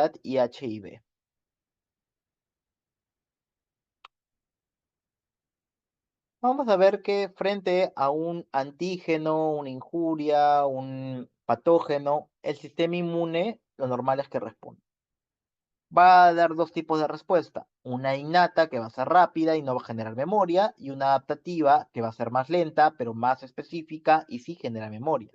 inmunidad y HIV. Vamos a ver que frente a un antígeno, una injuria, un patógeno, el sistema inmune, lo normal es que responda. Va a dar dos tipos de respuesta. Una innata, que va a ser rápida y no va a generar memoria, y una adaptativa, que va a ser más lenta, pero más específica y sí genera memoria.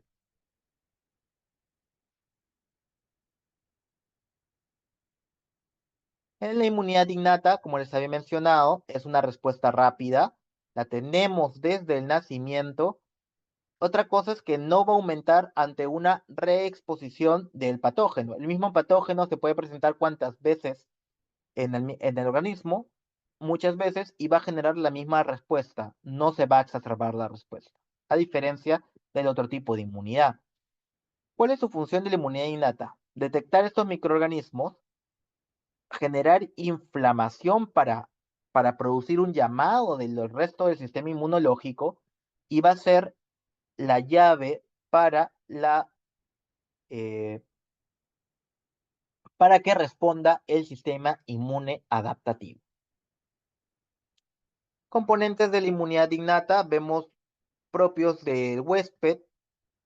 En la inmunidad innata, como les había mencionado, es una respuesta rápida, la tenemos desde el nacimiento. Otra cosa es que no va a aumentar ante una reexposición del patógeno. El mismo patógeno se puede presentar cuantas veces en el organismo, muchas veces, y va a generar la misma respuesta. No se va a exacerbar la respuesta, a diferencia del otro tipo de inmunidad. ¿Cuál es su función de la inmunidad innata? Detectar estos microorganismos, generar inflamación para producir un llamado del resto del sistema inmunológico y va a ser la llave para eh, para que responda el sistema inmune adaptativo. Componentes de la inmunidad innata vemos propios del huésped,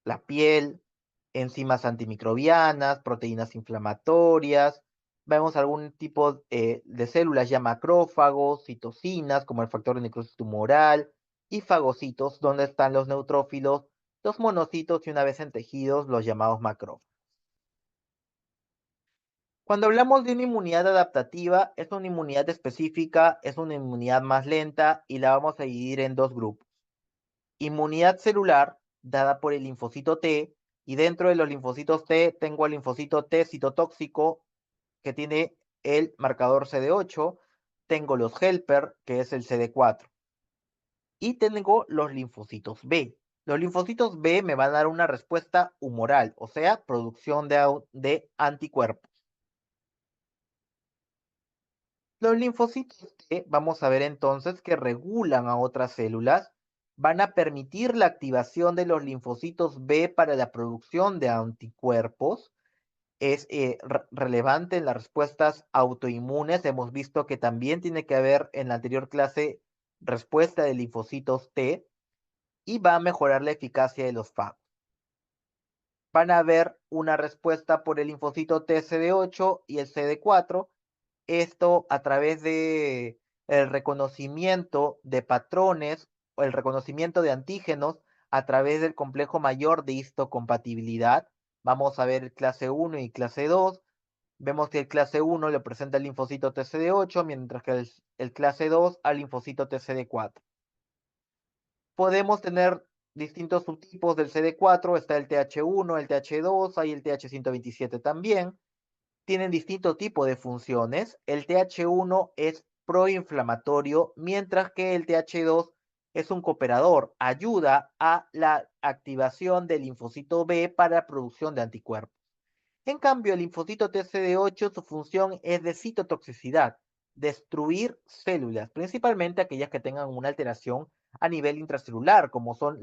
la piel, enzimas antimicrobianas, proteínas inflamatorias, vemos algún tipo de células ya macrófagos, citocinas como el factor de necrosis tumoral y fagocitos donde están los neutrófilos, los monocitos y una vez en tejidos los llamados macrófagos. Cuando hablamos de una inmunidad adaptativa, es una inmunidad específica, es una inmunidad más lenta y la vamos a dividir en dos grupos. Inmunidad celular, dada por el linfocito T, y dentro de los linfocitos T tengo el linfocito T citotóxico que tiene el marcador CD8, tengo los helper, que es el CD4, y tengo los linfocitos B. Los linfocitos B me van a dar una respuesta humoral, o sea, producción de anticuerpos. Los linfocitos T, vamos a ver entonces que regulan a otras células, van a permitir la activación de los linfocitos B para la producción de anticuerpos. Es relevante en las respuestas autoinmunes. Hemos visto que también tiene que haber en la anterior clase respuesta de linfocitos T y va a mejorar la eficacia de los fagos. Van a haber una respuesta por el linfocito TCD8 y el CD4. Esto a través de el reconocimiento de patrones o el reconocimiento de antígenos a través del complejo mayor de histocompatibilidad. Vamos a ver clase 1 y clase 2. Vemos que el clase 1 le presenta el linfocito TCD8, mientras que el clase 2 al linfocito TCD4. Podemos tener distintos subtipos del CD4, está el TH1, el TH2, hay el TH127 también. Tienen distinto tipo de funciones. El TH1 es proinflamatorio, mientras que el TH2 es un cooperador, ayuda a la activación del linfocito B para la producción de anticuerpos. En cambio, el linfocito TCD8, su función es de citotoxicidad, destruir células, principalmente aquellas que tengan una alteración a nivel intracelular, como son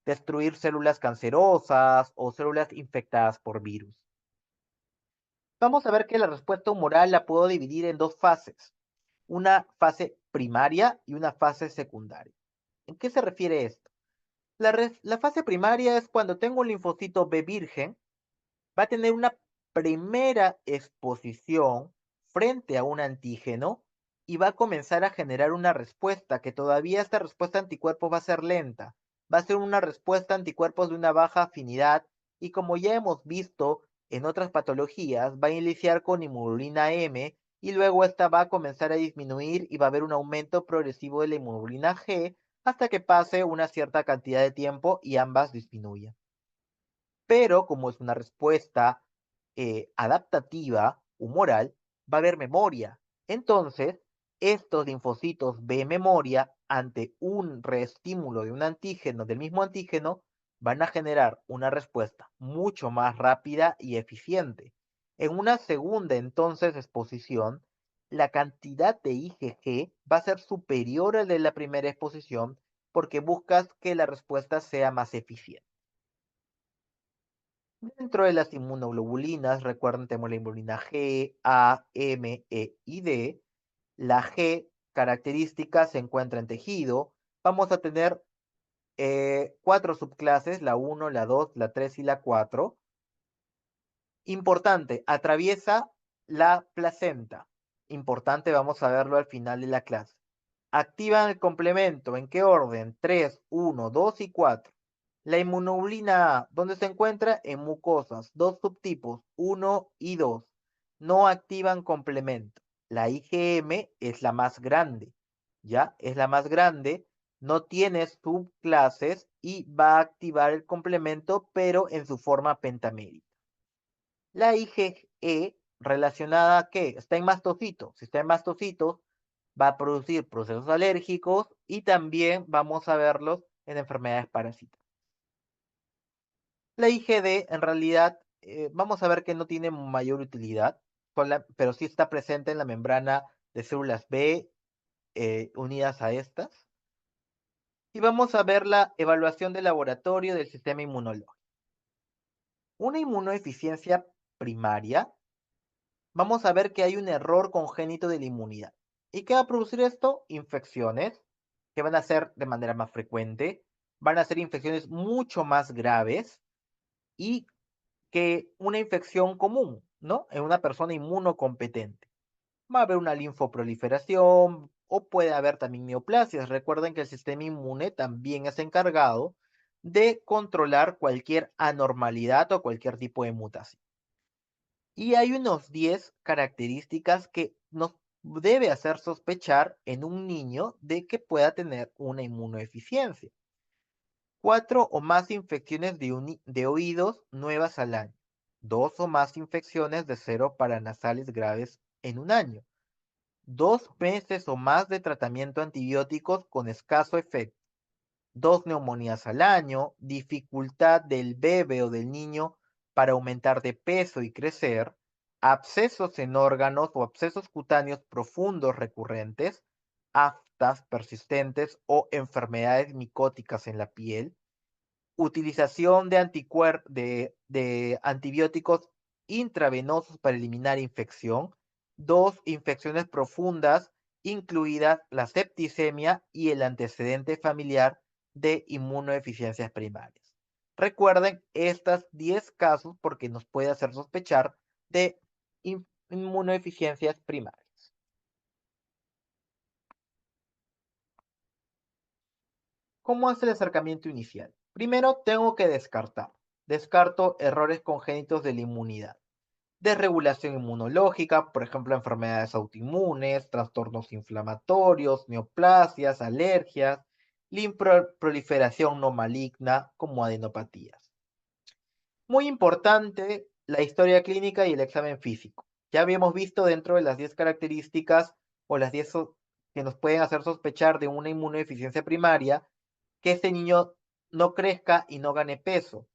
destruir células cancerosas o células infectadas por virus. Vamos a ver que la respuesta humoral la puedo dividir en dos fases, una fase primaria y una fase secundaria. ¿En qué se refiere esto? La fase primaria es cuando tengo un linfocito B virgen, va a tener una primera exposición frente a un antígeno y va a comenzar a generar una respuesta, que todavía esta respuesta de anticuerpos va a ser lenta. Va a ser una respuesta a anticuerpos de una baja afinidad y como ya hemos visto en otras patologías, va a iniciar con inmunoglobulina M y luego esta va a comenzar a disminuir y va a haber un aumento progresivo de la inmunoglobulina G hasta que pase una cierta cantidad de tiempo y ambas disminuyan. Pero como es una respuesta adaptativa, humoral, va a haber memoria. Entonces, estos linfocitos B memoria, ante un reestímulo de un antígeno, del mismo antígeno, van a generar una respuesta mucho más rápida y eficiente. En una segunda, entonces, exposición, la cantidad de IgG va a ser superior al de la primera exposición porque buscas que la respuesta sea más eficiente. Dentro de las inmunoglobulinas, recuerden, tenemos la inmunina G, A, M, E y D. La G característica se encuentra en tejido. Vamos a tener cuatro subclases, la uno, la 2, la 3 y la 4. Importante, atraviesa la placenta. Importante, vamos a verlo al final de la clase. Activan el complemento. ¿En qué orden? 3, 1, 2 y 4. La inmunoglobulina A, ¿dónde se encuentra? En mucosas. Dos subtipos, 1 y 2. No activan complemento. La IgM es la más grande. ¿Ya? Es la más grande. No tiene subclases y va a activar el complemento, pero en su forma pentamérica. La IgE relacionada a qué? Está en mastocitos. Si está en mastocitos, va a producir procesos alérgicos y también vamos a verlos en enfermedades parásitas. La IgD en realidad vamos a ver que no tiene mayor utilidad, pero sí está presente en la membrana de células B unidas a estas. Y vamos a ver la evaluación de laboratorio del sistema inmunológico. Una inmunodeficiencia primaria, vamos a ver que hay un error congénito de la inmunidad. ¿Y qué va a producir esto? Infecciones, que van a ser de manera más frecuente, van a ser infecciones mucho más graves y que una infección común, ¿no? En una persona inmunocompetente. Va a haber una linfoproliferación o puede haber también neoplasias. Recuerden que el sistema inmune también es encargado de controlar cualquier anormalidad o cualquier tipo de mutación. Y hay unos 10 características que nos debe hacer sospechar en un niño de que pueda tener una inmunodeficiencia. 4 o más infecciones de oídos nuevas al año. 2 o más infecciones de cero paranasales graves en un año. 2 meses o más de tratamiento antibióticos con escaso efecto. 2 neumonías al año. Dificultad del bebé o del niño para aumentar de peso y crecer. Abscesos en órganos o abscesos cutáneos profundos recurrentes. Aftas persistentes o enfermedades micóticas en la piel, utilización de antibióticos intravenosos para eliminar infección, 2 infecciones profundas, incluidas la septicemia y el antecedente familiar de inmunodeficiencias primarias. Recuerden estas 10 casos porque nos puede hacer sospechar de inmunodeficiencias primarias. ¿Cómo hace el acercamiento inicial? Primero tengo que descartar. Descarto errores congénitos de la inmunidad. Desregulación inmunológica, por ejemplo, enfermedades autoinmunes, trastornos inflamatorios, neoplasias, alergias, linfoproliferación no maligna, como adenopatías. Muy importante, la historia clínica y el examen físico. Ya habíamos visto dentro de las 10 características o las 10 que nos pueden hacer sospechar de una inmunodeficiencia primaria, que este niño no crezca y no gane peso.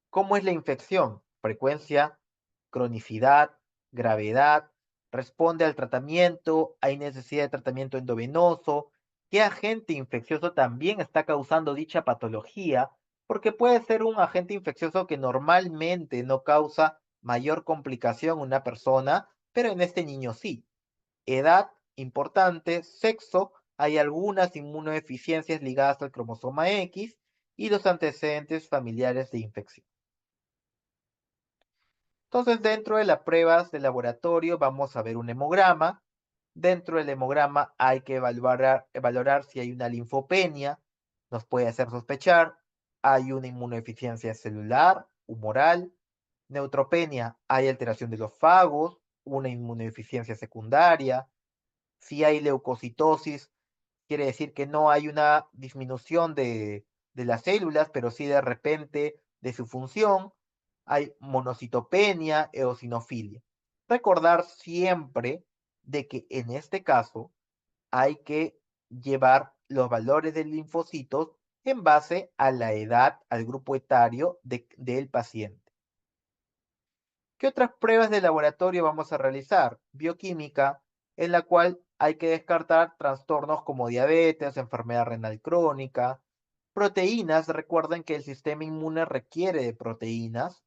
¿Cómo es la infección? Frecuencia, cronicidad, gravedad, responde al tratamiento, hay necesidad de tratamiento endovenoso, qué agente infeccioso también está causando dicha patología, porque puede ser un agente infeccioso que normalmente no causa mayor complicación en una persona, pero en este niño sí. Edad, importante, sexo, hay algunas inmunodeficiencias ligadas al cromosoma X y los antecedentes familiares de infección. Entonces, dentro de las pruebas de laboratorio vamos a ver un hemograma. Dentro del hemograma hay que valorar si hay una linfopenia, nos puede hacer sospechar. Hay una inmunodeficiencia celular, humoral. Neutropenia, hay alteración de los fagos, una inmunodeficiencia secundaria. Si hay leucocitosis, quiere decir que no hay una disminución de las células, pero sí de repente de su función. Hay monocitopenia, eosinofilia. Recordar siempre de que en este caso hay que llevar los valores de linfocitos en base a la edad, al grupo etario del paciente. ¿Qué otras pruebas de laboratorio vamos a realizar? Bioquímica, en la cual hay que descartar trastornos como diabetes, enfermedad renal crónica, proteínas, recuerden que el sistema inmune requiere de proteínas,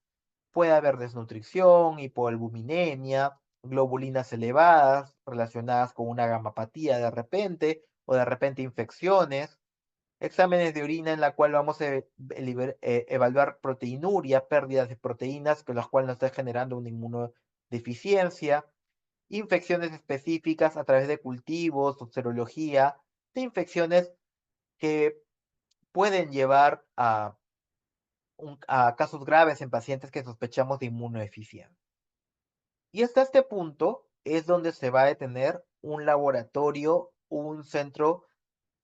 Puede haber desnutrición, hipoalbuminemia, globulinas elevadas relacionadas con una gamapatía de repente infecciones, exámenes de orina en la cual vamos a evaluar proteinuria, pérdidas de proteínas, con las cuales nos está generando una inmunodeficiencia, infecciones específicas a través de cultivos o serología, de infecciones que pueden llevar a casos graves en pacientes que sospechamos de inmunodeficiencia. Y hasta este punto es donde se va a detener un laboratorio, un centro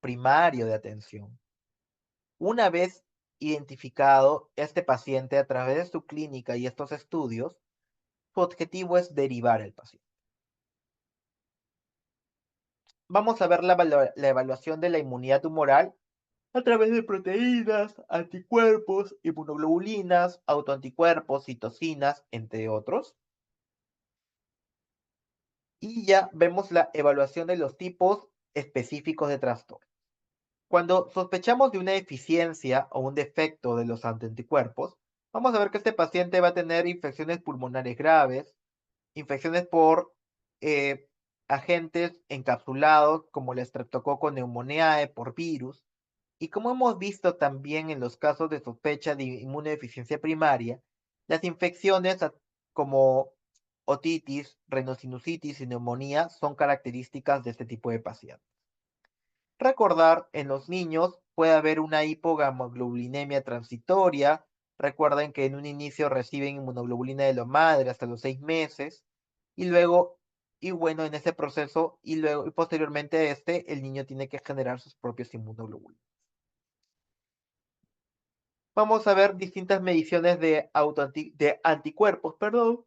primario de atención. Una vez identificado este paciente a través de su clínica y estos estudios, su objetivo es derivar al paciente. Vamos a ver la evaluación de la inmunidad tumoral a través de proteínas, anticuerpos, inmunoglobulinas, autoanticuerpos, citocinas, entre otros. Y ya vemos la evaluación de los tipos específicos de trastorno. Cuando sospechamos de una deficiencia o un defecto de los anticuerpos, vamos a ver que este paciente va a tener infecciones pulmonares graves, infecciones por eh, agentes encapsulados como el Streptococcus pneumoniae por virus. Y como hemos visto también en los casos de sospecha de inmunodeficiencia primaria, las infecciones como otitis, rhinosinusitis y neumonía son características de este tipo de pacientes. Recordar, en los niños puede haber una hipogamoglobulinemia transitoria. Recuerden que en un inicio reciben inmunoglobulina de la madre hasta los 6 meses y luego, y bueno, en ese proceso y luego y posteriormente a este, el niño tiene que generar sus propios inmunoglobulinas. Vamos a ver distintas mediciones de anticuerpos, perdón.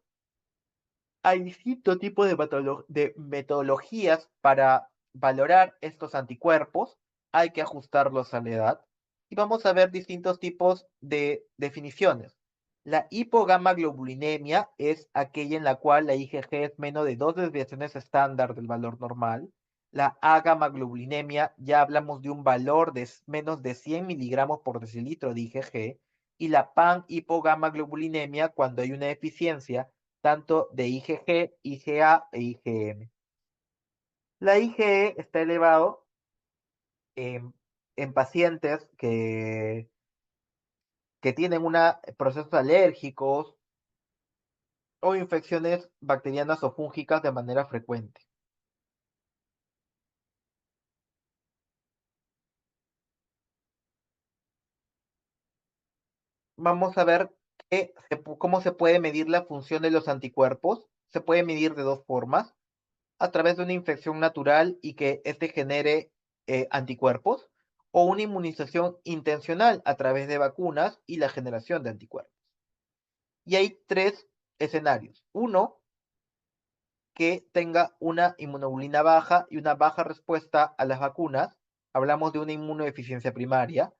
Hay distintos tipos de metodologías para valorar estos anticuerpos. Hay que ajustarlos a la edad. Y vamos a ver distintos tipos de definiciones. La hipogamaglobulinemia es aquella en la cual la IgG es menos de 2 desviaciones estándar del valor normal. La agamaglobulinemia, ya hablamos de un valor de menos de 100 miligramos por decilitro de IgG. Y la pan-hipogamaglobulinemia, cuando hay una deficiencia tanto de IgG, IgA e IgM. La IgE está elevado en pacientes que tienen procesos alérgicos o infecciones bacterianas o fúngicas de manera frecuente. Vamos a ver cómo se puede medir la función de los anticuerpos. Se puede medir de dos formas: a través de una infección natural y que éste genere anticuerpos, o una inmunización intencional a través de vacunas y la generación de anticuerpos. Y hay tres escenarios. Uno, que tenga una inmunoglobulina baja y una baja respuesta a las vacunas. Hablamos de una inmunodeficiencia primaria.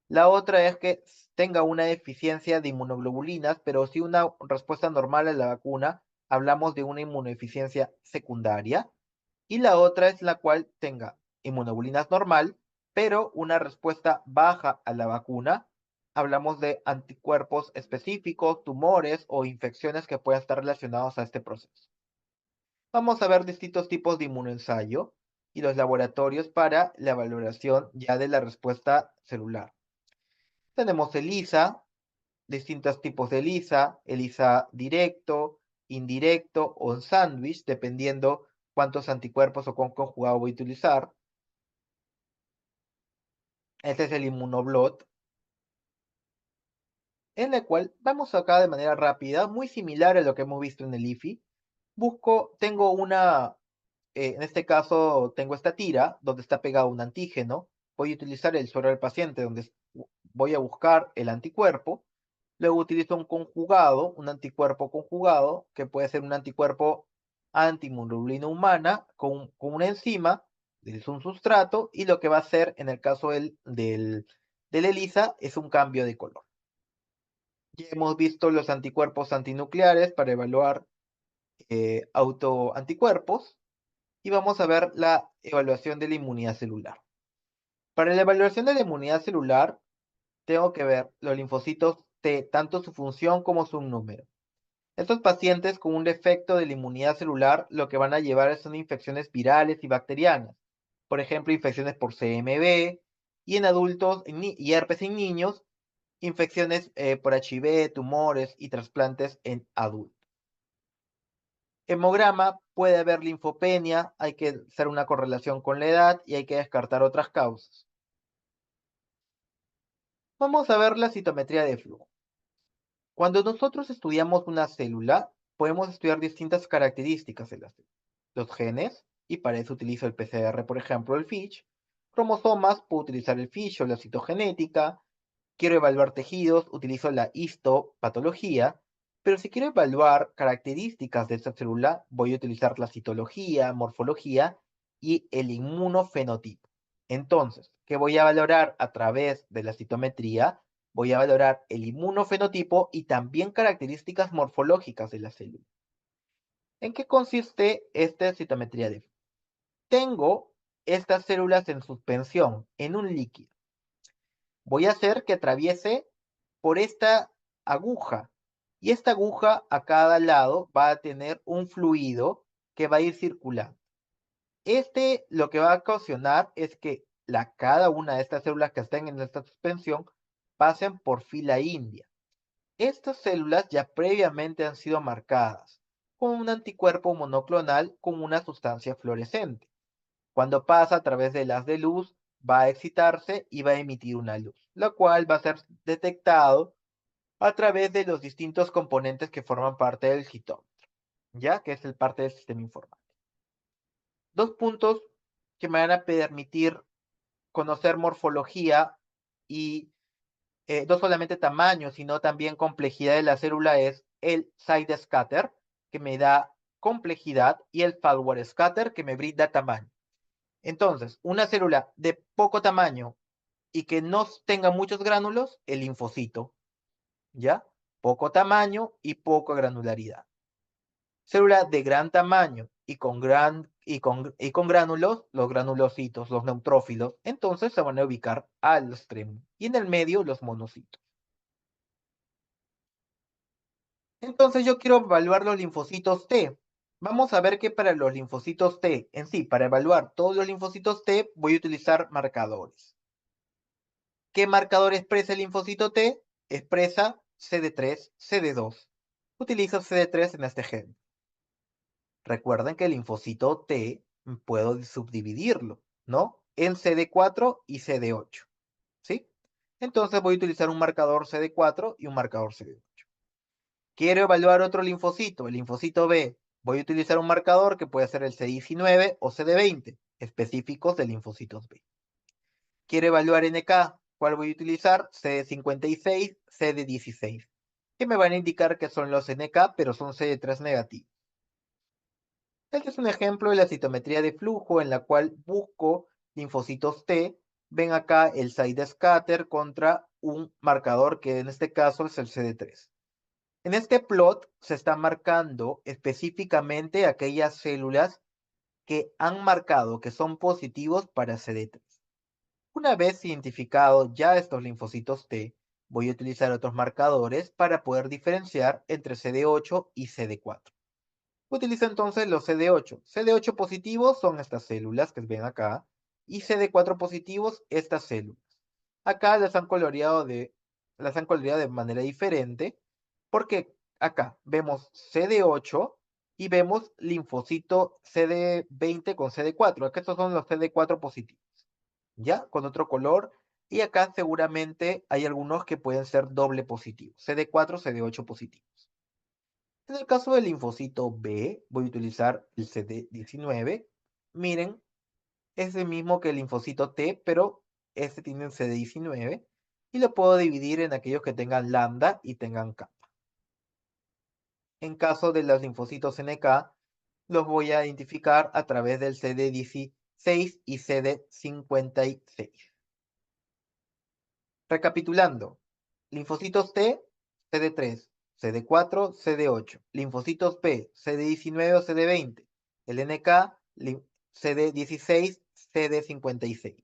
La otra es que tenga una deficiencia de inmunoglobulinas, pero sí una respuesta normal a la vacuna. Hablamos de una inmunodeficiencia secundaria. Y la otra es la cual tenga inmunoglobulinas normal, pero una respuesta baja a la vacuna. Hablamos de anticuerpos específicos, tumores o infecciones que puedan estar relacionados a este proceso. Vamos a ver distintos tipos de inmunoensayo y los laboratorios para la valoración ya de la respuesta celular. Tenemos ELISA, distintos tipos de ELISA, ELISA directo, indirecto o en sándwich, dependiendo cuántos anticuerpos o cuán conjugado voy a utilizar. Este es el inmunoblot, en el cual vamos acá de manera rápida, muy similar a lo que hemos visto en el IFI. Tengo en este caso tengo esta tira donde está pegado un antígeno. Voy a utilizar el suero del paciente donde voy a buscar el anticuerpo. Luego utilizo un conjugado, un anticuerpo conjugado, que puede ser un anticuerpo antiinmunoglobulina humana con una enzima, es un sustrato, y lo que va a hacer en el caso del ELISA es un cambio de color. Ya hemos visto los anticuerpos antinucleares para evaluar autoanticuerpos y vamos a ver la evaluación de la inmunidad celular. Para la evaluación de la inmunidad celular, tengo que ver los linfocitos T, tanto su función como su número. Estos pacientes con un defecto de la inmunidad celular lo que van a llevar son infecciones virales y bacterianas, por ejemplo, infecciones por CMV, y en adultos y herpes en niños, infecciones por HIV, tumores y trasplantes en adultos. Hemograma, puede haber linfopenia, hay que hacer una correlación con la edad y hay que descartar otras causas. Vamos a ver la citometría de flujo. Cuando nosotros estudiamos una célula, podemos estudiar distintas características de la célula. Los genes, y para eso utilizo el PCR, por ejemplo, el FISH. Cromosomas, puedo utilizar el FISH o la citogenética. Quiero evaluar tejidos, utilizo la histopatología. Pero si quiero evaluar características de esta célula, voy a utilizar la citología, morfología y el inmunofenotipo. Entonces, ¿qué voy a valorar a través de la citometría? Voy a valorar el inmunofenotipo y también características morfológicas de la célula. ¿En qué consiste esta citometría de flujo? Tengo estas células en suspensión, en un líquido. Voy a hacer que atraviese por esta aguja. Y esta aguja a cada lado va a tener un fluido que va a ir circulando. Este lo que va a ocasionar es que cada una de estas células que estén en esta suspensión pasen por fila india. Estas células ya previamente han sido marcadas con un anticuerpo monoclonal con una sustancia fluorescente. Cuando pasa a través del haz de luz, va a excitarse y va a emitir una luz, lo cual va a ser detectado a través de los distintos componentes que forman parte del citómetro, ya que es el parte del sistema informático. Dos puntos que me van a permitir conocer morfología y no solamente tamaño, sino también complejidad de la célula es el side scatter, que me da complejidad, y el forward scatter, que me brinda tamaño. Entonces, una célula de poco tamaño y que no tenga muchos gránulos, el linfocito, ¿ya? Poco tamaño y poca granularidad. Célula de gran tamaño y con gránulos, los granulocitos, los neutrófilos, entonces se van a ubicar al extremo. Y en el medio, los monocitos. Entonces yo quiero evaluar los linfocitos T. Vamos a ver que para los linfocitos T, en sí, para evaluar todos los linfocitos T, voy a utilizar marcadores. ¿Qué marcador expresa el linfocito T? Expresa CD3, CD2. Utilizo CD3 en este ejemplo. Recuerden que el linfocito T puedo subdividirlo, ¿no? En CD4 y CD8, ¿sí? Entonces voy a utilizar un marcador CD4 y un marcador CD8. Quiero evaluar otro linfocito, el linfocito B. Voy a utilizar un marcador que puede ser el CD19 o CD20, específicos de linfocitos B. Quiero evaluar NK. ¿Cuál voy a utilizar? CD56, CD16, que me van a indicar que son los NK, pero son CD3 negativos. Este es un ejemplo de la citometría de flujo en la cual busco linfocitos T. Ven acá el side scatter contra un marcador que en este caso es el CD3. En este plot se está marcando específicamente aquellas células que han marcado que son positivos para CD3. Una vez identificado ya estos linfocitos T, voy a utilizar otros marcadores para poder diferenciar entre CD8 y CD4. Utilizo entonces los CD8. CD8 positivos son estas células que ven acá y CD4 positivos estas células. Acá las han coloreado de manera diferente porque acá vemos CD8 y vemos linfocito CD20 con CD4. Acá estos son los CD4 positivos, ¿ya? Con otro color. Y acá seguramente hay algunos que pueden ser doble positivos. CD4, CD8 positivos. En el caso del linfocito B, voy a utilizar el CD19. Miren, es el mismo que el linfocito T, pero este tiene un CD19 y lo puedo dividir en aquellos que tengan lambda y tengan kappa. En caso de los linfocitos NK, los voy a identificar a través del CD16 y CD56. Recapitulando, linfocitos T, CD3, CD4, CD8, linfocitos P, CD19 o CD20, el NK, CD16, CD56.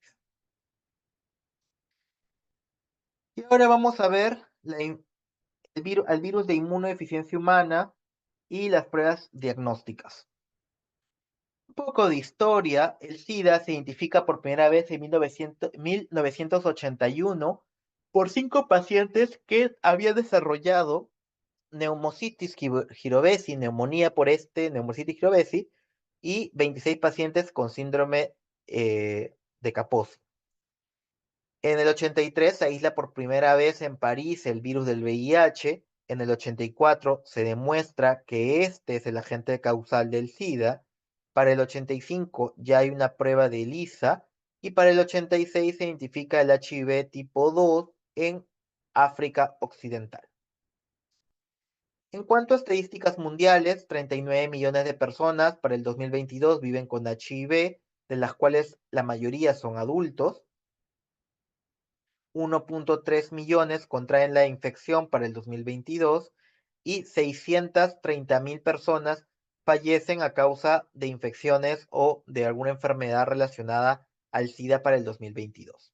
Y ahora vamos a ver al virus de inmunodeficiencia humana y las pruebas diagnósticas. Un poco de historia, el SIDA se identifica por primera vez en 1981 por 5 pacientes que habían desarrollado Pneumocystis jirovesi, neumonía por Pneumocystis jirovesi, y 26 pacientes con síndrome de Kaposi. En el 83 se aísla por primera vez en París el virus del VIH. En el 84 se demuestra que este es el agente causal del SIDA. Para el 85 ya hay una prueba de ELISA. Y para el 86 se identifica el HIV tipo 2 en África Occidental. En cuanto a estadísticas mundiales, 39 millones de personas para el 2022 viven con HIV, de las cuales la mayoría son adultos. 1.3 millones contraen la infección para el 2022 y 630.000 personas fallecen a causa de infecciones o de alguna enfermedad relacionada al SIDA para el 2022.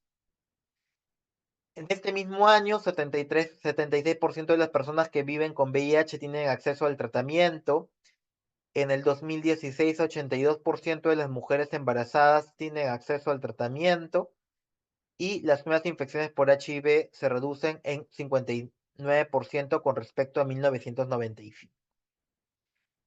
En este mismo año, 76% de las personas que viven con VIH tienen acceso al tratamiento. En el 2016, 82% de las mujeres embarazadas tienen acceso al tratamiento y las nuevas infecciones por HIV se reducen en 59% con respecto a 1995.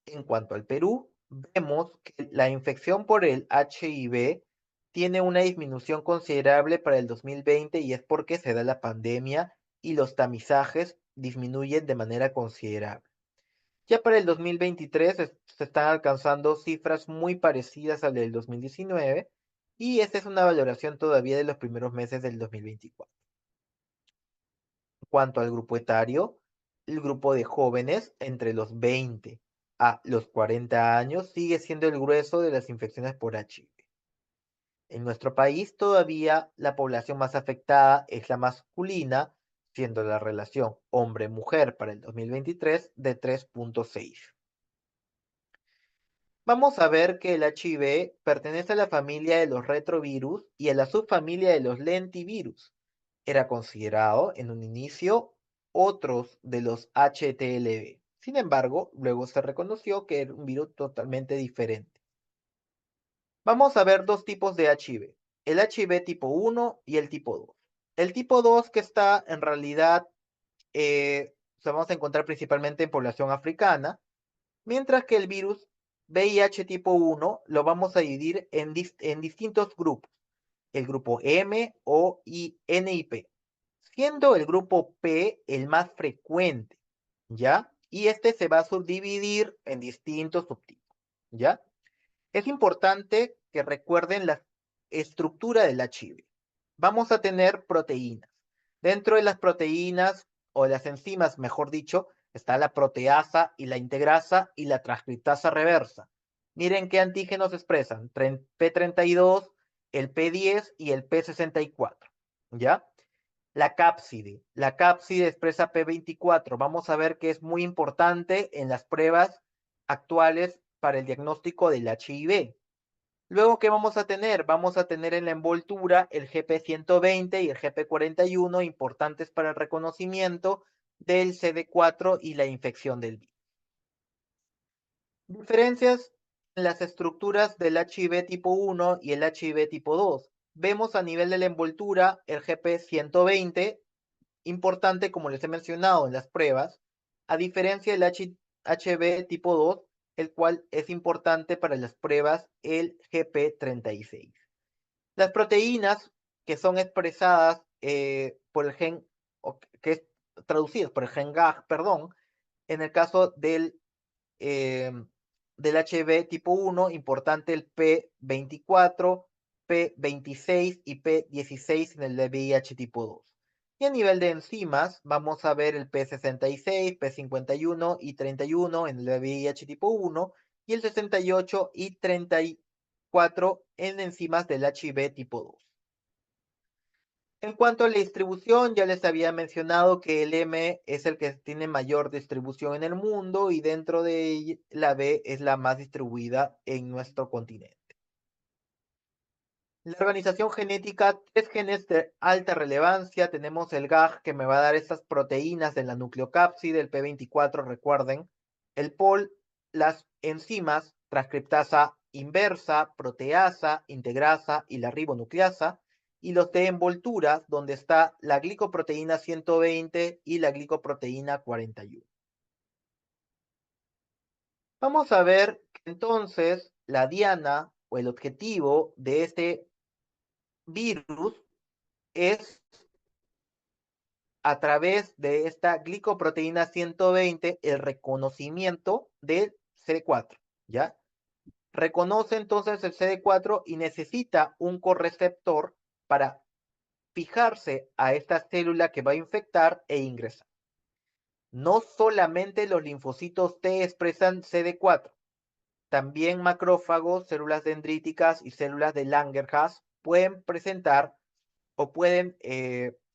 En cuanto al Perú, vemos que la infección por el HIV tiene una disminución considerable para el 2020 y es porque se da la pandemia y los tamizajes disminuyen de manera considerable. Ya para el 2023 se están alcanzando cifras muy parecidas al del 2019 y esta es una valoración todavía de los primeros meses del 2024. En cuanto al grupo etario, el grupo de jóvenes entre los 20 a los 40 años sigue siendo el grueso de las infecciones por HIV. En nuestro país todavía la población más afectada es la masculina, siendo la relación hombre-mujer para el 2023 de 3.6. Vamos a ver que el HIV pertenece a la familia de los retrovirus y a la subfamilia de los lentivirus. Era considerado en un inicio otros de los HTLV. Sin embargo, luego se reconoció que era un virus totalmente diferente. Vamos a ver dos tipos de HIV, el HIV tipo 1 y el tipo 2. El tipo 2 que está en realidad, se vamos a encontrar principalmente en población africana, mientras que el virus VIH tipo 1 lo vamos a dividir en distintos grupos. El grupo M, O y N y P, siendo el grupo P el más frecuente, ¿ya? Y este se va a subdividir en distintos subtipos, ¿ya? Es importante que recuerden la estructura del HIV. Vamos a tener proteínas. Dentro de las proteínas, o de las enzimas, mejor dicho, está la proteasa y la integrasa y la transcriptasa reversa. Miren qué antígenos expresan: P32, el P10 y el P64, ¿ya? La cápside. La cápside expresa P24. Vamos a ver que es muy importante en las pruebas actuales para el diagnóstico del HIV. Luego, ¿qué vamos a tener? Vamos a tener en la envoltura el GP120 y el GP41, importantes para el reconocimiento del CD4 y la infección del virus. Diferencias en las estructuras del HIV tipo 1 y el HIV tipo 2. Vemos a nivel de la envoltura el GP120, importante como les he mencionado en las pruebas, a diferencia del HIV tipo 2, el cual es importante para las pruebas, el GP36. Las proteínas que son expresadas por el gen, o que es traducidas por el gen GAG, perdón, en el caso eh, del HIV tipo 1, importante el P24, P26 y P16 en el de VIH tipo 2. Y a nivel de enzimas, vamos a ver el P66, P51 y 31 en el de VIH tipo 1 y el 68 y 34 en enzimas del HIV tipo 2. En cuanto a la distribución, ya les había mencionado que el M es el que tiene mayor distribución en el mundo y dentro de la B es la más distribuida en nuestro continente. La organización genética, 3 genes de alta relevancia. Tenemos el GAG, que me va a dar estas proteínas de la nucleocápside, el P24, recuerden, el POL las enzimas transcriptasa inversa, proteasa, integrasa y la ribonucleasa, y los de envoltura, donde está la glicoproteína 120 y la glicoproteína 41. Vamos a ver que entonces la diana o el objetivo de este virus es, a través de esta glicoproteína 120, el reconocimiento del CD4, ¿ya? Reconoce entonces el CD4 y necesita un correceptor para fijarse a esta célula que va a infectar e ingresar. No solamente los linfocitos T expresan CD4, también macrófagos, células dendríticas y células de Langerhans pueden presentar o pueden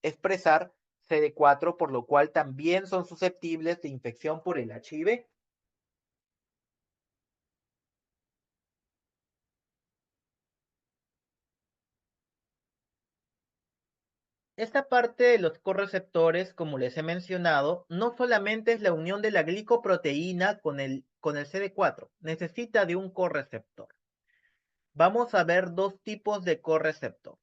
expresar CD4, por lo cual también son susceptibles de infección por el HIV. Esta parte de los correceptores, como les he mencionado, no solamente es la unión de la glicoproteína con el CD4, necesita de un correceptor. Vamos a ver dos tipos de correceptor,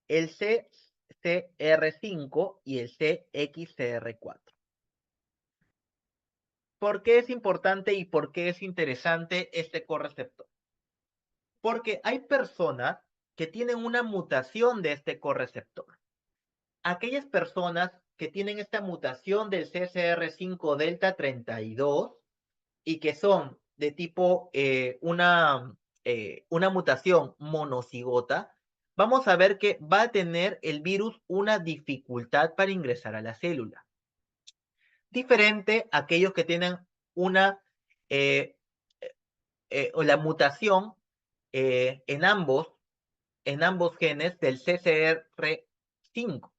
el CCR5 y el CXCR4. ¿Por qué es importante y por qué es interesante este correceptor? Porque hay personas que tienen una mutación de este correceptor. Aquellas personas que tienen esta mutación del CCR5 delta 32 y que son de tipo una mutación monocigota, vamos a ver que va a tener el virus una dificultad para ingresar a la célula. Diferente a aquellos que tienen una o la mutación en ambos genes del CCR5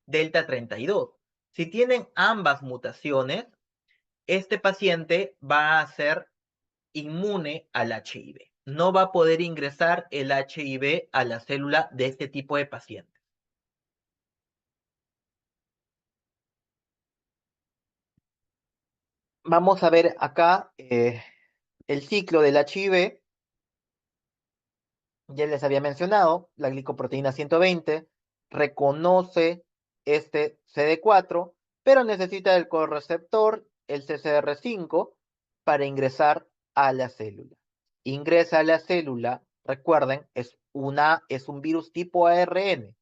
delta 32. Si tienen ambas mutaciones, este paciente va a ser inmune al HIV. No va a poder ingresar el HIV a la célula de este tipo de pacientes. Vamos a ver acá el ciclo del HIV. Ya les había mencionado, la glicoproteína 120 reconoce este CD4, pero necesita el correceptor, el CCR5, para ingresar a la célula. Ingresa a la célula, recuerden, es un virus tipo ARN.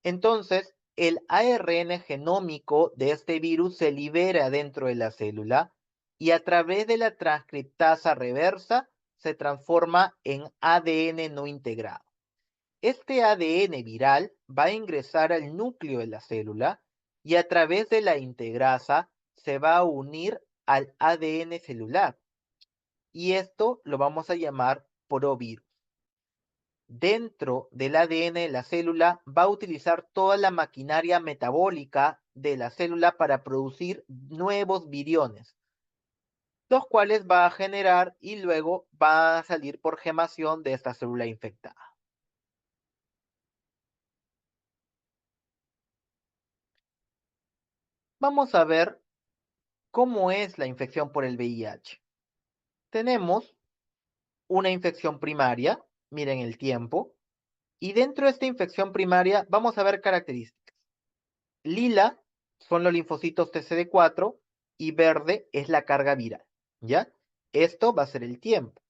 Entonces, el ARN genómico de este virus se libera dentro de la célula y a través de la transcriptasa reversa se transforma en ADN no integrado. Este ADN viral va a ingresar al núcleo de la célula y a través de la integrasa se va a unir al ADN celular. Y esto lo vamos a llamar provirus. Dentro del ADN de la célula va a utilizar toda la maquinaria metabólica de la célula para producir nuevos viriones, los cuales va a generar y luego va a salir por gemación de esta célula infectada. Vamos a ver cómo es la infección por el VIH. Tenemos una infección primaria, miren el tiempo, y dentro de esta infección primaria vamos a ver características. Lila son los linfocitos TCD4 y verde es la carga viral, ¿ya? Esto va a ser el tiempo.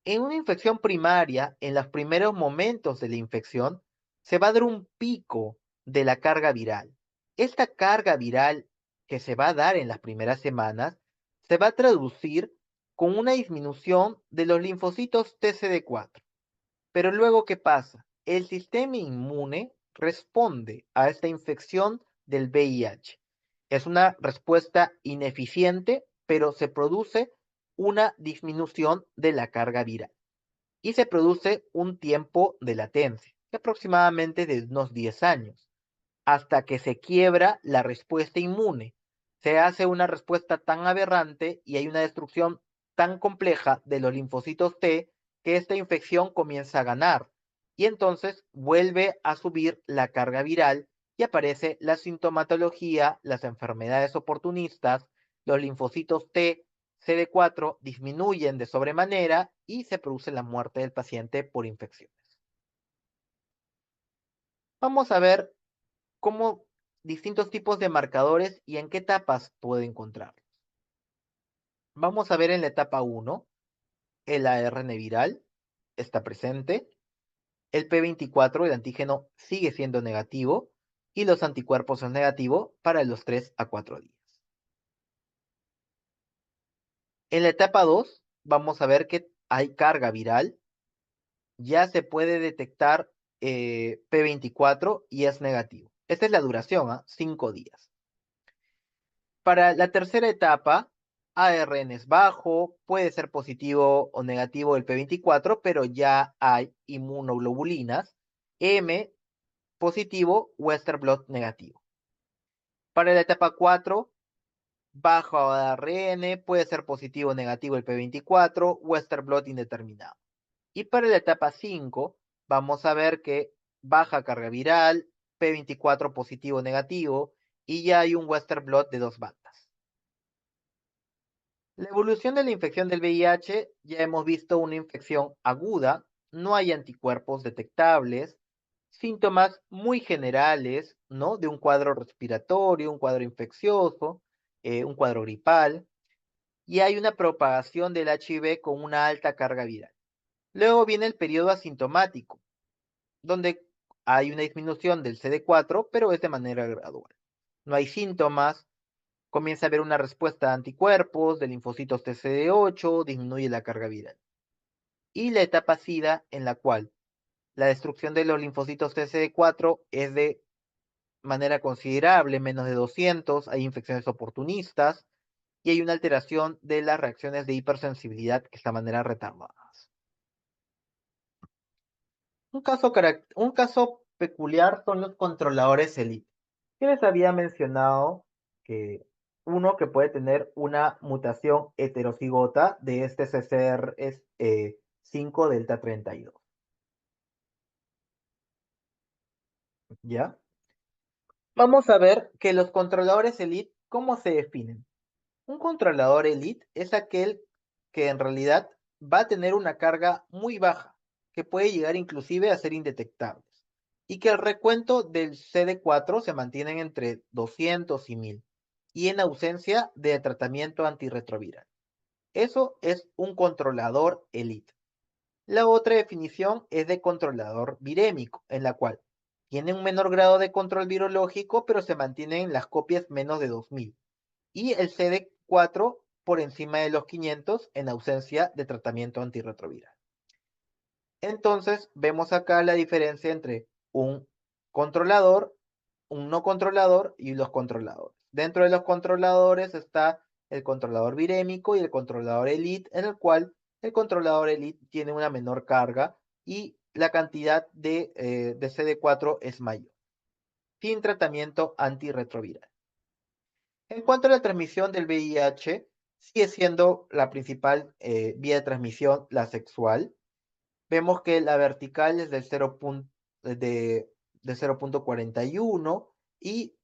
En una infección primaria, en los primeros momentos de la infección, se va a dar un pico de la carga viral. Esta carga viral que se va a dar en las primeras semanas se va a traducir con una disminución de los linfocitos TCD4. Pero luego, ¿qué pasa? El sistema inmune responde a esta infección del VIH. Es una respuesta ineficiente, pero se produce una disminución de la carga viral y se produce un tiempo de latencia, aproximadamente de unos 10 años, hasta que se quiebra la respuesta inmune. Se hace una respuesta tan aberrante y hay una destrucción tan compleja de los linfocitos T que esta infección comienza a ganar y entonces vuelve a subir la carga viral y aparece la sintomatología, las enfermedades oportunistas, los linfocitos T CD4 disminuyen de sobremanera y se produce la muerte del paciente por infecciones. Vamos a ver cómo distintos tipos de marcadores y en qué etapas puede encontrarlos. Vamos a ver en la etapa 1, el ARN viral está presente, el P24, el antígeno, sigue siendo negativo y los anticuerpos son negativos para los 3 a 4 días. En la etapa 2, vamos a ver que hay carga viral, ya se puede detectar P24 y es negativo. Esta es la duración, 5 días. Para la tercera etapa, ARN es bajo, puede ser positivo o negativo el P24, pero ya hay inmunoglobulinas, M positivo, Western blot negativo. Para la etapa 4, bajo ARN, puede ser positivo o negativo el P24, Western blot indeterminado. Y para la etapa 5, vamos a ver que baja carga viral, P24 positivo o negativo, y ya hay un Western blot de 2 bandas. La evolución de la infección del VIH, ya hemos visto una infección aguda, no hay anticuerpos detectables, síntomas muy generales, ¿no? De un cuadro respiratorio, un cuadro infeccioso, un cuadro gripal, y hay una propagación del HIV con una alta carga viral. Luego viene el periodo asintomático, donde hay una disminución del CD4, pero es de manera gradual. No hay síntomas, comienza a haber una respuesta de anticuerpos, de linfocitos TCD8, disminuye la carga viral. Y la etapa SIDA, en la cual la destrucción de los linfocitos TCD4 es de manera considerable, menos de 200, hay infecciones oportunistas y hay una alteración de las reacciones de hipersensibilidad que están de manera retardadas. Un caso peculiar son los controladores elite. ¿Qué les había mencionado? Que uno que puede tener una mutación heterocigota de este CCR5 delta 32. ¿Ya? Vamos a ver que los controladores elite, ¿cómo se definen? Un controlador elite es aquel que en realidad va a tener una carga muy baja, que puede llegar inclusive a ser indetectables, y que el recuento del CD4 se mantiene entre 200 y 1000, y en ausencia de tratamiento antirretroviral. Eso es un controlador elite. La otra definición es de controlador virémico, en la cual tiene un menor grado de control virológico, pero se mantienen las copias menos de 2000 y el CD4 por encima de los 500 en ausencia de tratamiento antirretroviral. Entonces, vemos acá la diferencia entre un controlador, un no controlador y los controladores. Dentro de los controladores está el controlador virémico y el controlador elite, en el cual el controlador elite tiene una menor carga y la cantidad de CD4 es mayor, sin tratamiento antirretroviral. En cuanto a la transmisión del VIH, sigue siendo la principal vía de transmisión la sexual. Vemos que la vertical es del 0.41 y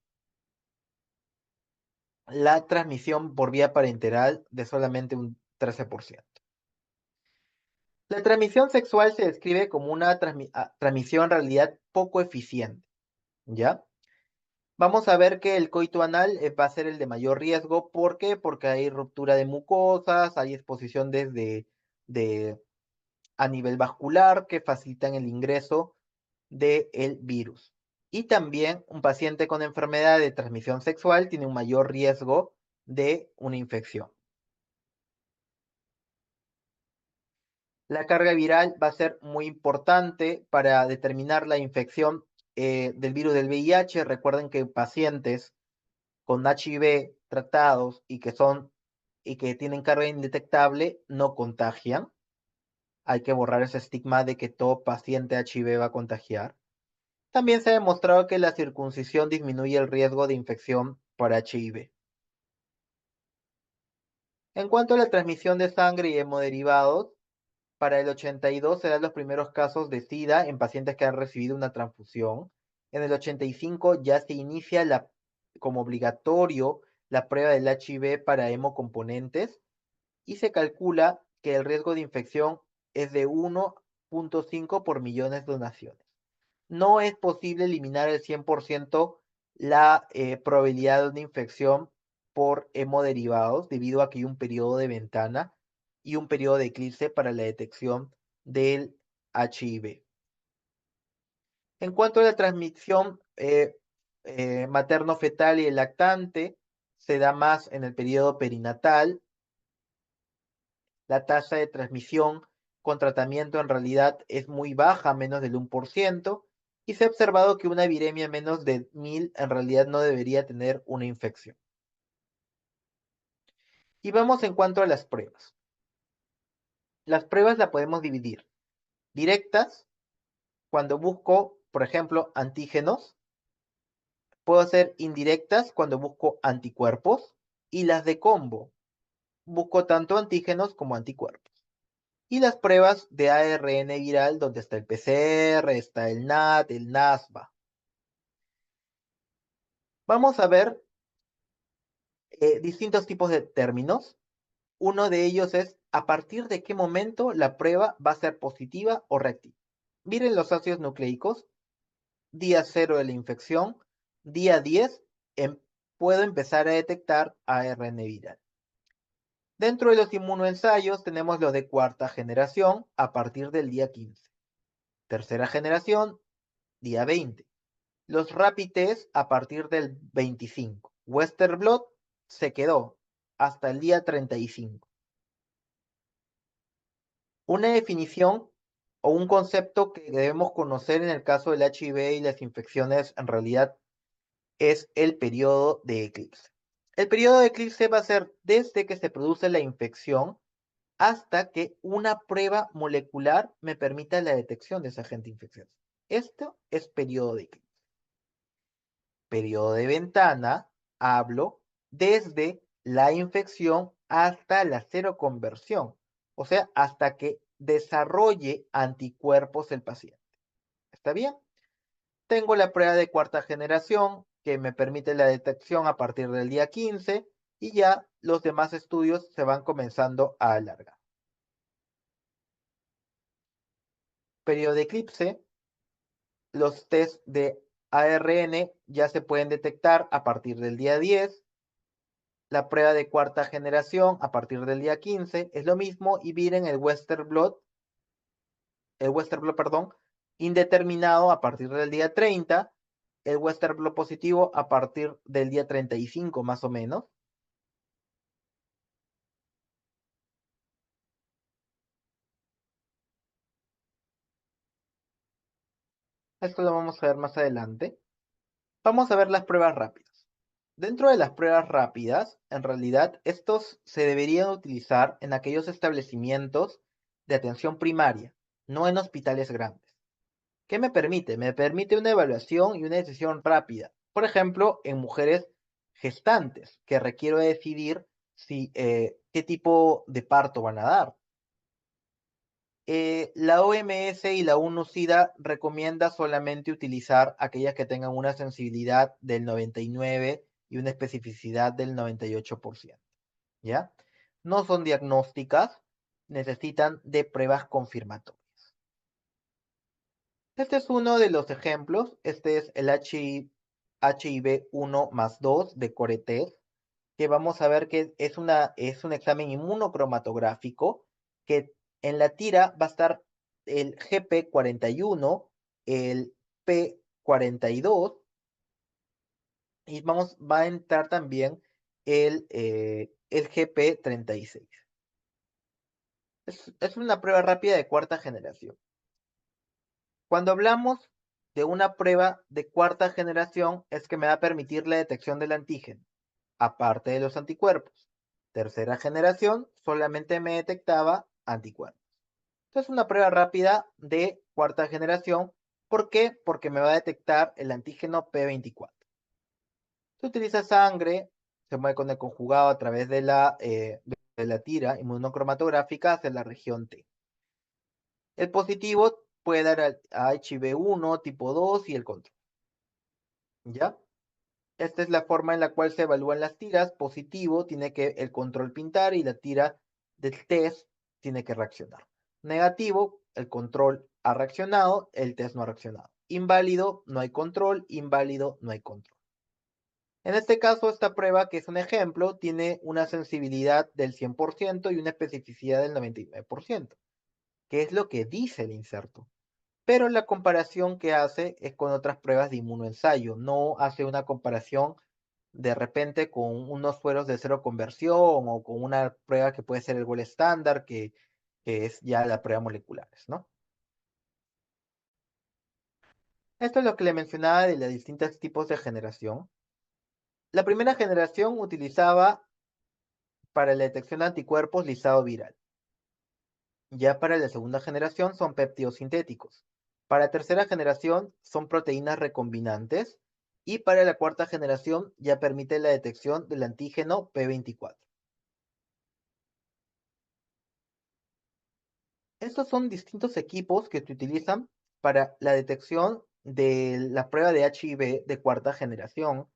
la transmisión por vía parenteral de solamente un 13%. La transmisión sexual se describe como una transmisión en realidad poco eficiente, ¿ya? Vamos a ver que el coito anal va a ser el de mayor riesgo. ¿Por qué? Porque hay ruptura de mucosas, hay exposición a nivel vascular que facilitan el ingreso del virus. Y también un paciente con enfermedad de transmisión sexual tiene un mayor riesgo de una infección. La carga viral va a ser muy importante para determinar la infección del virus del VIH. Recuerden que pacientes con HIV tratados y que tienen carga indetectable no contagian. Hay que borrar ese estigma de que todo paciente HIV va a contagiar. También se ha demostrado que la circuncisión disminuye el riesgo de infección por HIV. En cuanto a la transmisión de sangre y hemoderivados, para el 82 serán los primeros casos de SIDA en pacientes que han recibido una transfusión. En el 85 ya se inicia como obligatorio la prueba del HIV para hemocomponentes y se calcula que el riesgo de infección es de 1,5 por millones de donaciones. No es posible eliminar el 100% la probabilidad de una infección por hemoderivados debido a que hay un periodo de ventana y un periodo de eclipse para la detección del HIV. En cuanto a la transmisión materno-fetal y el lactante, se da más en el periodo perinatal. La tasa de transmisión con tratamiento en realidad es muy baja, menos del 1%, y se ha observado que una viremia menos de 1000 en realidad no debería tener una infección. Y vamos en cuanto a las pruebas. Las pruebas las podemos dividir. Directas, cuando busco, por ejemplo, antígenos. Puedo hacer indirectas cuando busco anticuerpos. Y las de combo, busco tanto antígenos como anticuerpos. Y las pruebas de ARN viral, donde está el PCR, está el NAT, el NASBA. Vamos a ver distintos tipos de términos. Uno de ellos es a partir de qué momento la prueba va a ser positiva o reactiva. Miren los ácidos nucleicos, día 0 de la infección, día 10 puedo empezar a detectar ARN viral. Dentro de los inmunoensayos tenemos los de cuarta generación a partir del día 15. Tercera generación, día 20. Los rapid test a partir del 25. Western blot se quedó hasta el día 35. Una definición o un concepto que debemos conocer en el caso del HIV y las infecciones en realidad es el periodo de eclipse. El periodo de eclipse va a ser desde que se produce la infección hasta que una prueba molecular me permita la detección de ese agente infeccioso. Esto es periodo de eclipse. Periodo de ventana, hablo desde la infección hasta la seroconversión, o sea, hasta que desarrolle anticuerpos el paciente. ¿Está bien? Tengo la prueba de cuarta generación que me permite la detección a partir del día 15 y ya los demás estudios se van comenzando a alargar. Periodo de eclipse, los test de ARN ya se pueden detectar a partir del día 10. La prueba de cuarta generación a partir del día 15 es lo mismo y miren el Western blot, perdón, indeterminado a partir del día 30, el Western blot positivo a partir del día 35 más o menos. Esto lo vamos a ver más adelante. Vamos a ver las pruebas rápidas. Dentro de las pruebas rápidas, en realidad, estos se deberían utilizar en aquellos establecimientos de atención primaria, no en hospitales grandes. ¿Qué me permite? Me permite una evaluación y una decisión rápida. Por ejemplo, en mujeres gestantes, que requiero decidir qué tipo de parto van a dar. La OMS y la UNO-SIDA recomienda solamente utilizar aquellas que tengan una sensibilidad del 99 y una especificidad del 98%, ¿ya? No son diagnósticas, necesitan de pruebas confirmatorias. Este es uno de los ejemplos. Este es el HIV 1 más 2 de Coretest, que vamos a ver que es un examen inmunocromatográfico que en la tira va a estar el GP41, el P42 y va a entrar también el GP36. Es una prueba rápida de cuarta generación. Cuando hablamos de una prueba de cuarta generación, es que me va a permitir la detección del antígeno, aparte de los anticuerpos. Tercera generación, solamente me detectaba anticuerpos. Entonces, una prueba rápida de cuarta generación. ¿Por qué? Porque me va a detectar el antígeno P24. Se utiliza sangre, se mueve con el conjugado a través de la tira inmunocromatográfica hacia la región T. El positivo puede dar a HIV1, tipo 2 y el control. ¿Ya? Esta es la forma en la cual se evalúan las tiras. Positivo tiene que el control pintar y la tira del test tiene que reaccionar. Negativo, el control ha reaccionado, el test no ha reaccionado. Inválido, no hay control, inválido, no hay control. En este caso, esta prueba, que es un ejemplo, tiene una sensibilidad del 100% y una especificidad del 99%, que es lo que dice el inserto. Pero la comparación que hace es con otras pruebas de inmunoensayo, no hace una comparación de repente con unos sueros de cero conversión o con una prueba que puede ser el gol estándar, que es ya la prueba moleculares, ¿no? Esto es lo que le mencionaba de los distintos tipos de generación. La primera generación utilizaba para la detección de anticuerpos lisado viral. Ya para la segunda generación son péptidos sintéticos. Para la tercera generación son proteínas recombinantes. Y para la cuarta generación ya permite la detección del antígeno P24. Estos son distintos equipos que se utilizan para la detección de la prueba de HIV de cuarta generación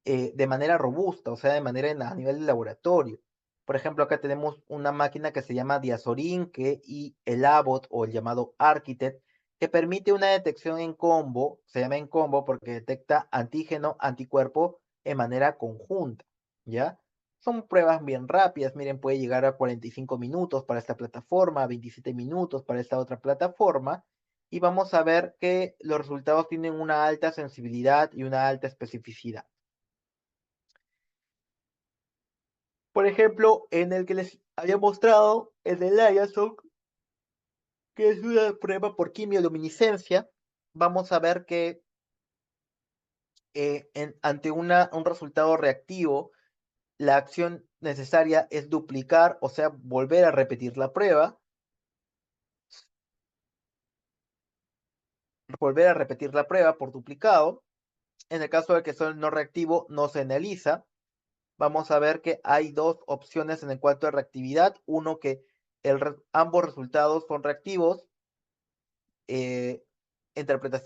de manera robusta, o sea, de manera a nivel de laboratorio. Por ejemplo, acá tenemos una máquina que se llama Diazorin y el Abbott o el llamado Architect, que permite una detección en combo, se llama en combo porque detecta antígeno, anticuerpo en manera conjunta, ¿ya? Son pruebas bien rápidas, miren, puede llegar a 45 minutos para esta plataforma, 27 minutos para esta otra plataforma, y vamos a ver que los resultados tienen una alta sensibilidad y una alta especificidad. Por ejemplo, en el que les había mostrado, el de Liaison, que es una prueba por quimioluminiscencia, vamos a ver que ante un resultado reactivo, la acción necesaria es duplicar, o sea, volver a repetir la prueba, por duplicado. En el caso de que son no reactivo, no se analiza. Vamos a ver que hay dos opciones en el cuanto a reactividad. Uno, que ambos resultados son reactivos, eh,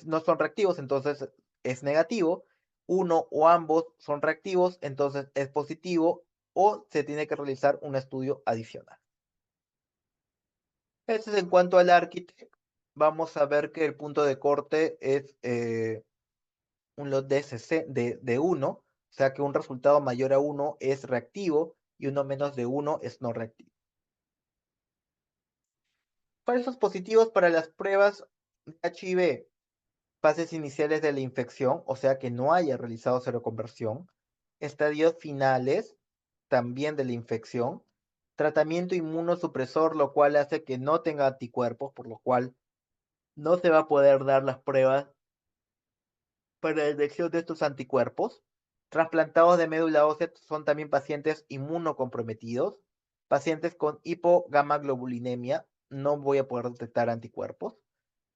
no son reactivos, entonces es negativo. Uno o ambos son reactivos, entonces es positivo, o se tiene que realizar un estudio adicional. Este es en cuanto al architect. Vamos a ver que el punto de corte es un lot de 1, o sea que un resultado mayor a 1 es reactivo y uno menos de 1 es no reactivo. Falsos positivos para las pruebas de HIV. Fases iniciales de la infección, o sea que no haya realizado seroconversión. Estadios finales, también de la infección. Tratamiento inmunosupresor, lo cual hace que no tenga anticuerpos, por lo cual no se va a poder dar las pruebas para la detección de estos anticuerpos. Trasplantados de médula ósea son también pacientes inmunocomprometidos. Pacientes con hipogamaglobulinemia, no voy a poder detectar anticuerpos.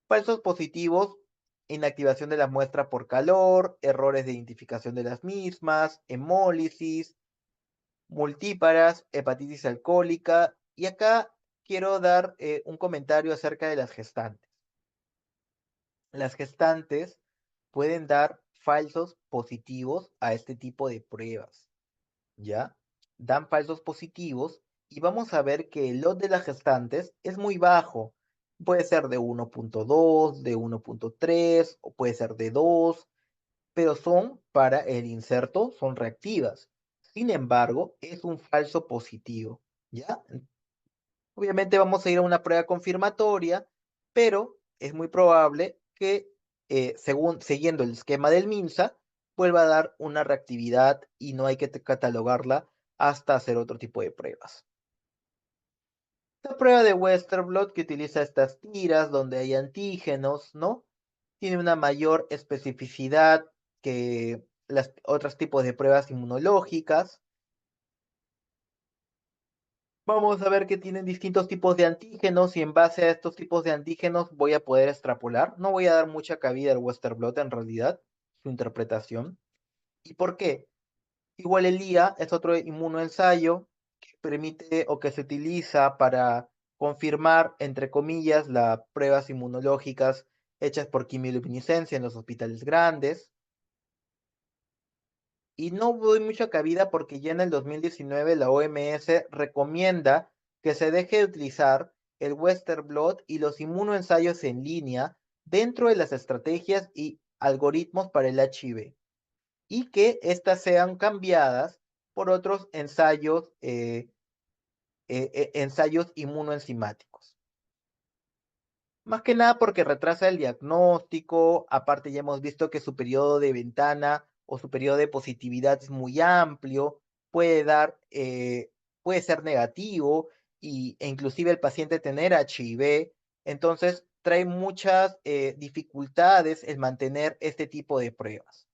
Falsos positivos, inactivación de la muestra por calor, errores de identificación de las mismas, hemólisis, multíparas, hepatitis alcohólica. Y acá quiero dar un comentario acerca de las gestantes. Las gestantes pueden dar falsos positivos a este tipo de pruebas, ¿ya? Dan falsos positivos y vamos a ver que el lot de las gestantes es muy bajo. Puede ser de 1.2, de 1.3 o puede ser de 2, pero son para el inserto, son reactivas. Sin embargo, es un falso positivo, ¿ya? Obviamente vamos a ir a una prueba confirmatoria, pero es muy probable que, siguiendo el esquema del MINSA, vuelva a dar una reactividad y no hay que catalogarla hasta hacer otro tipo de pruebas. La prueba de Westerblot, que utiliza estas tiras donde hay antígenos, ¿no? Tiene una mayor especificidad que los otros tipos de pruebas inmunológicas. Vamos a ver que tienen distintos tipos de antígenos y en base a estos tipos de antígenos voy a poder extrapolar. No voy a dar mucha cabida al Western blot en realidad, su interpretación. ¿Y por qué? Igual el IA es otro inmunoensayo que permite o que se utiliza para confirmar, entre comillas, las pruebas inmunológicas hechas por quimioluminiscencia en los hospitales grandes. Y no doy mucha cabida porque ya en el 2019 la OMS recomienda que se deje de utilizar el Western blot y los inmunoensayos en línea dentro de las estrategias y algoritmos para el HIV y que éstas sean cambiadas por otros ensayos inmunoenzimáticos. Más que nada porque retrasa el diagnóstico, aparte ya hemos visto que su periodo de ventana o su periodo de positividad es muy amplio, puede dar, puede ser negativo e inclusive el paciente tener HIV, entonces trae muchas dificultades en mantener este tipo de pruebas.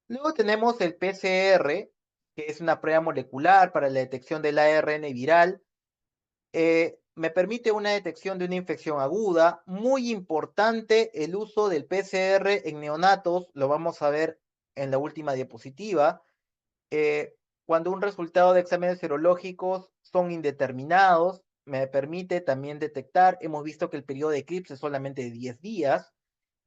Luego tenemos el PCR, que es una prueba molecular para la detección del ARN viral. Me permite una detección de una infección aguda. Muy importante el uso del PCR en neonatos, lo vamos a ver en la última diapositiva. Eh, Cuando un resultado de exámenes serológicos son indeterminados, me permite también detectar, hemos visto que el periodo de eclipse es solamente de 10 días,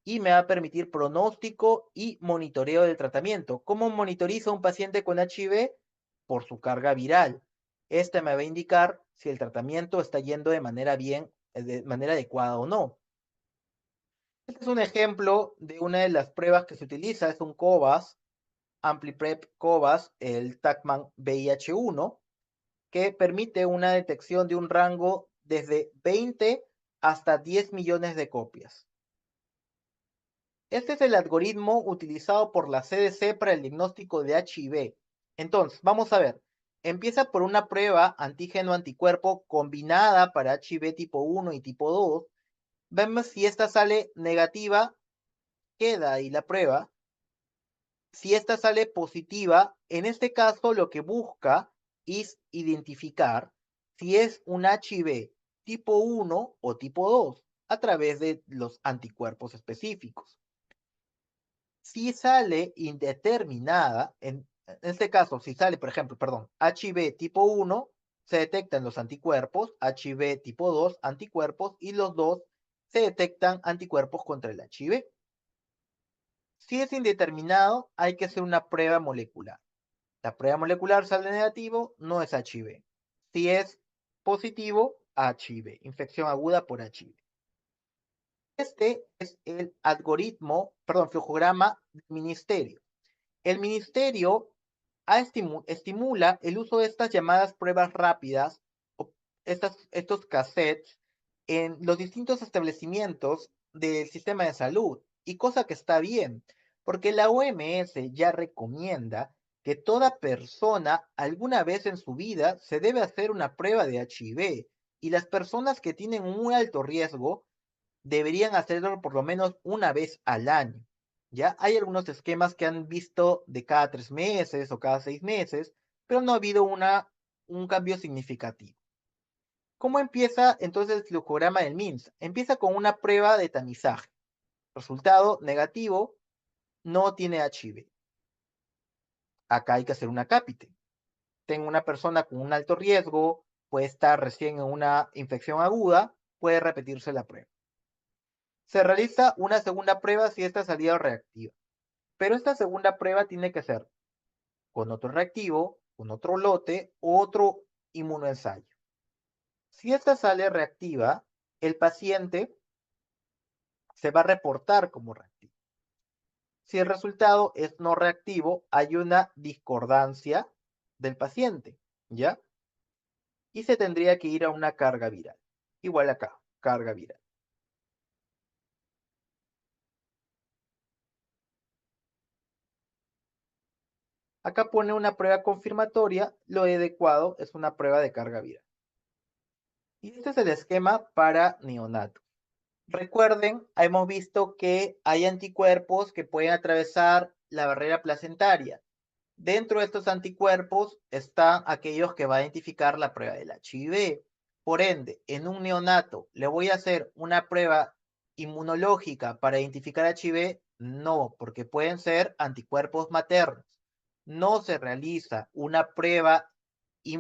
y me va a permitir pronóstico y monitoreo del tratamiento. ¿Cómo monitoriza un paciente con HIV? Por su carga viral. Este me va a indicar si el tratamiento está yendo de manera adecuada o no. Este es un ejemplo de una de las pruebas que se utiliza, es un COVAS, AmpliPrep COVAS, el TACMAN VIH1, que permite una detección de un rango desde 20 hasta 10 millones de copias. Este es el algoritmo utilizado por la CDC para el diagnóstico de HIV. Entonces, vamos a ver. Empieza por una prueba antígeno-anticuerpo combinada para HIV tipo 1 y tipo 2. Vemos si esta sale negativa, queda ahí la prueba. Si esta sale positiva, en este caso lo que busca es identificar si es un HIV tipo 1 o tipo 2 a través de los anticuerpos específicos. Si sale indeterminada, en este caso, si sale, por ejemplo, perdón, HIV tipo 1, se detectan los anticuerpos, HIV tipo 2, anticuerpos, y los dos se detectan anticuerpos contra el HIV. Si es indeterminado, hay que hacer una prueba molecular. La prueba molecular sale negativo, no es HIV. Si es positivo, HIV, infección aguda por HIV. Este es el algoritmo, perdón, flujograma del ministerio. El ministerio estimula el uso de estas llamadas pruebas rápidas, o estos cassettes, en los distintos establecimientos del sistema de salud, y cosa que está bien, porque la OMS ya recomienda que toda persona alguna vez en su vida se debe hacer una prueba de HIV, y las personas que tienen un muy alto riesgo deberían hacerlo por lo menos una vez al año. Ya hay algunos esquemas que han visto de cada 3 meses o cada 6 meses, pero no ha habido un cambio significativo. ¿Cómo empieza entonces el flujograma del MIMS? Empieza con una prueba de tamizaje. Resultado negativo, no tiene HIV. Acá hay que hacer una cápite. Tengo una persona con un alto riesgo, puede estar recién en una infección aguda, puede repetirse la prueba. Se realiza una segunda prueba si esta salida reactiva. Pero esta segunda prueba tiene que ser con otro reactivo, con otro lote o otro inmunoensayo. Si esta sale reactiva, el paciente se va a reportar como reactivo. Si el resultado es no reactivo, hay una discordancia del paciente, ¿ya? Y se tendría que ir a una carga viral. Igual acá, carga viral. Acá pone una prueba confirmatoria, lo adecuado es una prueba de carga viral. Y este es el esquema para neonatos. Recuerden, hemos visto que hay anticuerpos que pueden atravesar la barrera placentaria. Dentro de estos anticuerpos están aquellos que va a identificar la prueba del HIV. Por ende, en un neonato, ¿le voy a hacer una prueba inmunológica para identificar HIV? No, porque pueden ser anticuerpos maternos. No se realiza una prueba,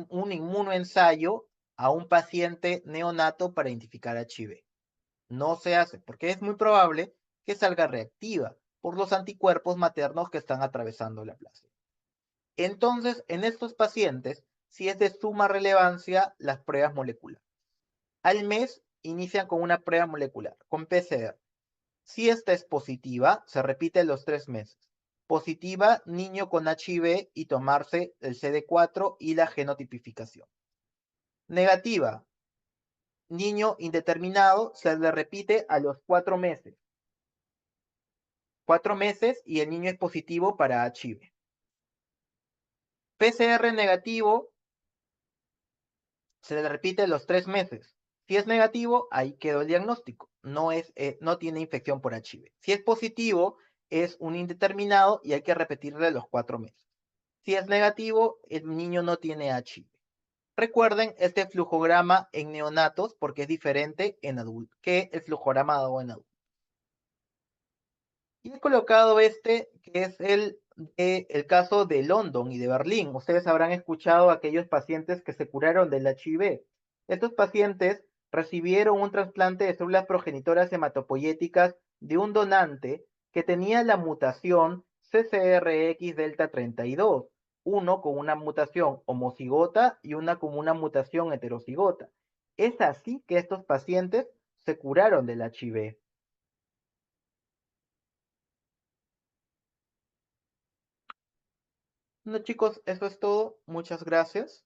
un inmunoensayo a un paciente neonato para identificar HIV. No se hace, porque es muy probable que salga reactiva por los anticuerpos maternos que están atravesando la placenta. Entonces, en estos pacientes Si es de suma relevancia, las pruebas moleculares. Al mes inician con una prueba molecular, con PCR. Si esta es positiva, se repite los 3 meses. Positiva, niño con HIV y tomarse el CD4 y la genotipificación. Negativa, niño indeterminado, se le repite a los 4 meses. 4 meses y el niño es positivo para HIV. PCR negativo, se le repite a los 3 meses. Si es negativo, ahí quedó el diagnóstico. No tiene infección por HIV. Si es positivo, es un indeterminado y hay que repetirle los 4 meses. Si es negativo, el niño no tiene HIV. Recuerden este flujograma en neonatos porque es diferente en adultos que el flujograma dado en adultos. Y he colocado este, que es el caso de London y de Berlín. Ustedes habrán escuchado a aquellos pacientes que se curaron del HIV. Estos pacientes recibieron un trasplante de células progenitoras hematopoyéticas de un donante que tenía la mutación CCRX delta 32, uno con una mutación homocigota y una con una mutación heterocigota. Es así que estos pacientes se curaron del HIV. No, chicos, eso es todo. Muchas gracias.